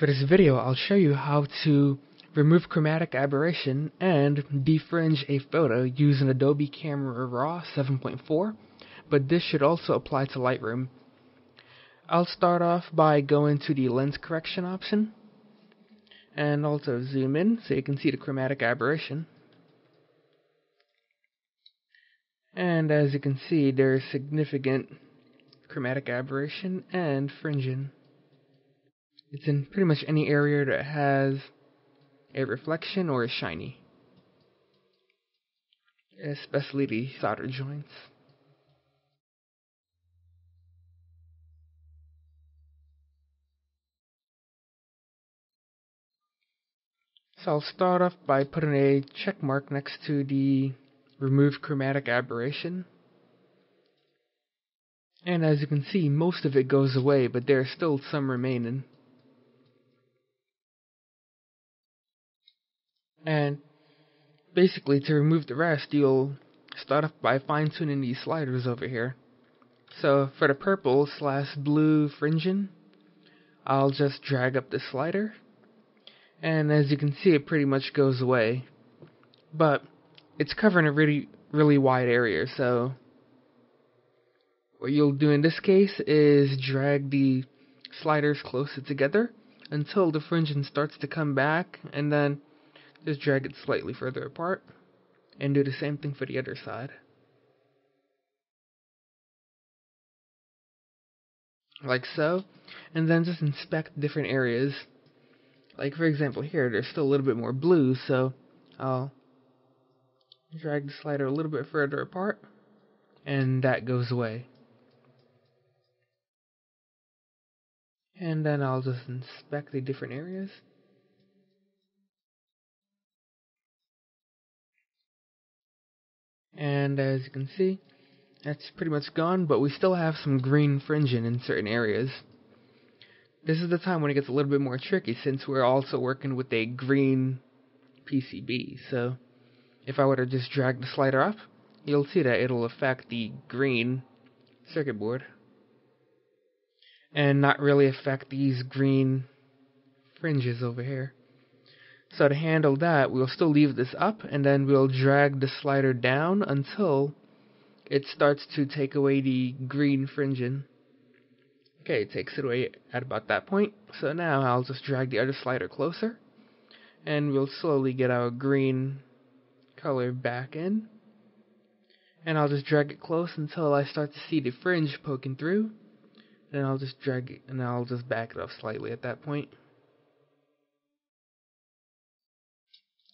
For this video, I'll show you how to remove chromatic aberration and defringe a photo using Adobe Camera Raw 7.4, but this should also apply to Lightroom. I'll start off by going to the lens correction option and also zoom in so you can see the chromatic aberration. And as you can see, there's significant chromatic aberration and fringing. It's in pretty much any area that has a reflection or is shiny, especially the solder joints. So I'll start off by putting a check mark next to the remove chromatic aberration. And as you can see, most of it goes away, but there's still some remaining. And basically, to remove the rest, you'll start off by fine-tuning these sliders over here. So for the purple / blue fringing, I'll just drag up the slider, and as you can see, it pretty much goes away. But it's covering a really wide area, so what you'll do in this case is drag the sliders closer together until the fringing starts to come back, and then just drag it slightly further apart, and do the same thing for the other side. Like so, and then just inspect different areas. Like for example here, there's still a little bit more blue, so I'll drag the slider a little bit further apart, and that goes away. And then I'll just inspect the different areas. And as you can see, that's pretty much gone, but we still have some green fringing in certain areas. This is the time when it gets a little bit more tricky, since we're also working with a green PCB. So if I were to just drag the slider up, you'll see that it'll affect the green circuit board and not really affect these green fringes over here. So to handle that, we'll still leave this up, and then we'll drag the slider down until it starts to take away the green fringing. Okay, it takes it away at about that point. So now I'll just drag the other slider closer, and we'll slowly get our green color back in. And I'll just drag it close until I start to see the fringe poking through. Then I'll just drag it, and I'll just back it up slightly at that point.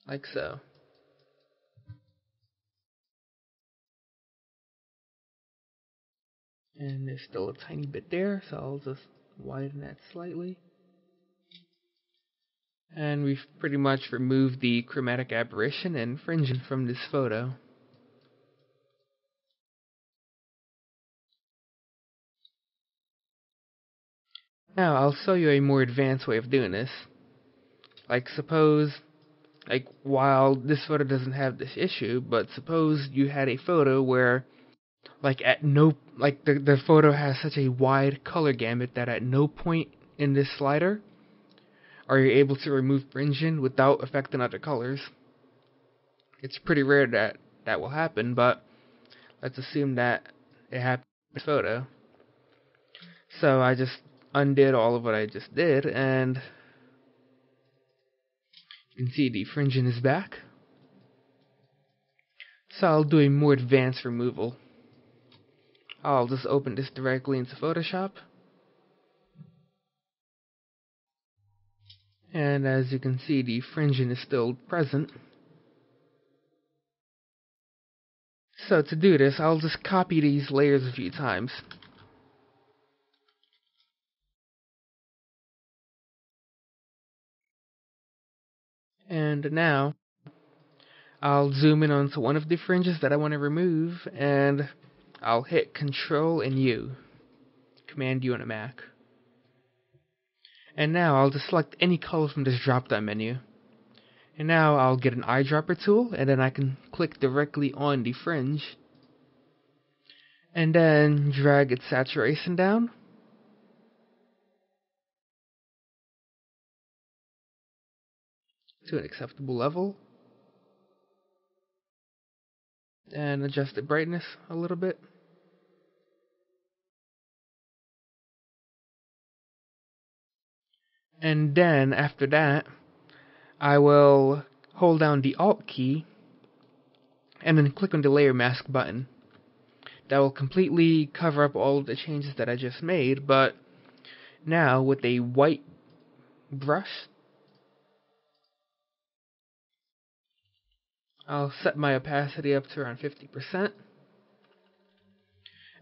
Like so. And there's still a tiny bit there, so I'll just widen that slightly. And we've pretty much removed the chromatic aberration and fringing from this photo. Now I'll show you a more advanced way of doing this. Like suppose, while this photo doesn't have this issue, but suppose you had a photo where the photo has such a wide color gamut that at no point in this slider are you able to remove fringing without affecting other colors. It's pretty rare that that will happen, but let's assume that it happened in this photo. So I just undid all of what I just did, and you can see the fringing is back. So I'll do a more advanced removal. I'll just open this directly into Photoshop. And as you can see, the fringing is still present. So to do this, I'll just copy these layers a few times. And now, I'll zoom in onto one of the fringes that I want to remove, and I'll hit Control and U. Command U on a Mac. And now I'll just select any color from this drop-down menu. And now I'll get an eyedropper tool, and then I can click directly on the fringe. And then drag its saturation down. to an acceptable level. And adjust the brightness a little bit. And then, after that, I will hold down the Alt key and then click on the Layer Mask button. That will completely cover up all of the changes that I just made, but now with a white brush, I'll set my opacity up to around 50%,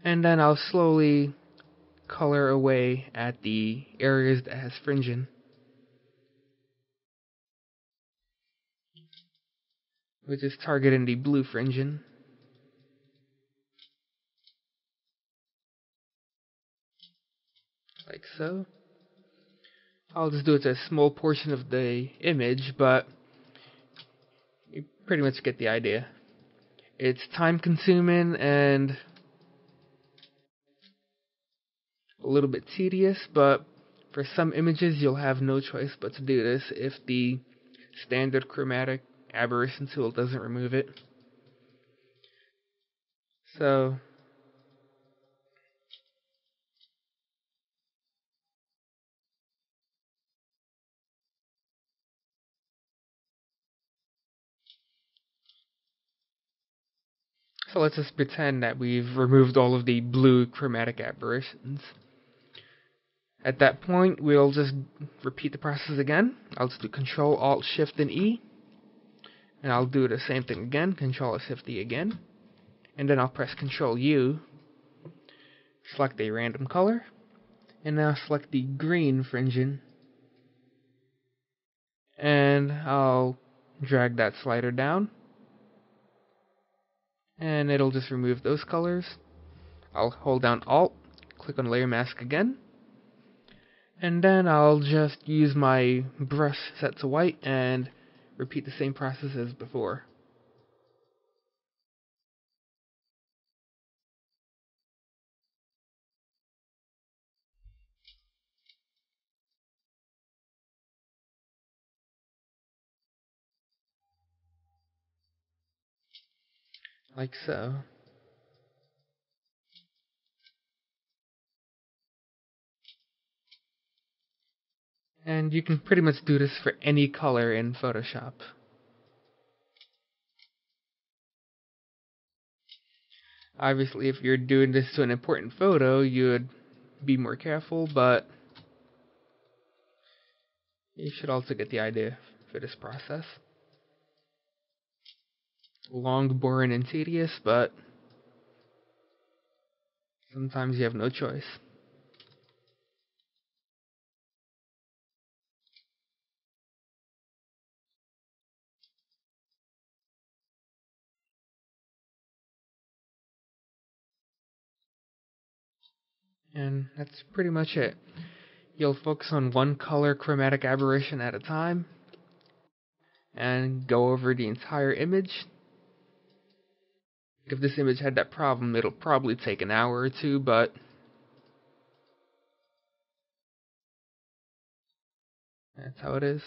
and then I'll slowly color away at the areas that has fringing, which is targeting the blue fringing, like so. I'll just do it to a small portion of the image, but you pretty much get the idea. It's time consuming and a little bit tedious, but for some images you'll have no choice but to do this if the standard chromatic aberration tool doesn't remove it. So let's just pretend that we've removed all of the blue chromatic aberrations. At that point, we'll just repeat the process again. I'll just do Control, Alt, Shift, and E. And I'll do the same thing again, Control, Alt, Shift, E again. And then I'll press Control U, select a random color, and now select the green fringing. And I'll drag that slider down, and it'll just remove those colors. I'll hold down Alt, click on Layer Mask again, and then I'll just use my brush set to white and repeat the same process as before. Like so. And you can pretty much do this for any color in Photoshop. Obviously, if you're doing this to an important photo, you would be more careful, but you should also get the idea for this process. Long, boring, and tedious, but sometimes you have no choice. And that's pretty much it. You'll focus on one color chromatic aberration at a time and go over the entire image. If this image had that problem, it'll probably take an hour or two, but that's how it is.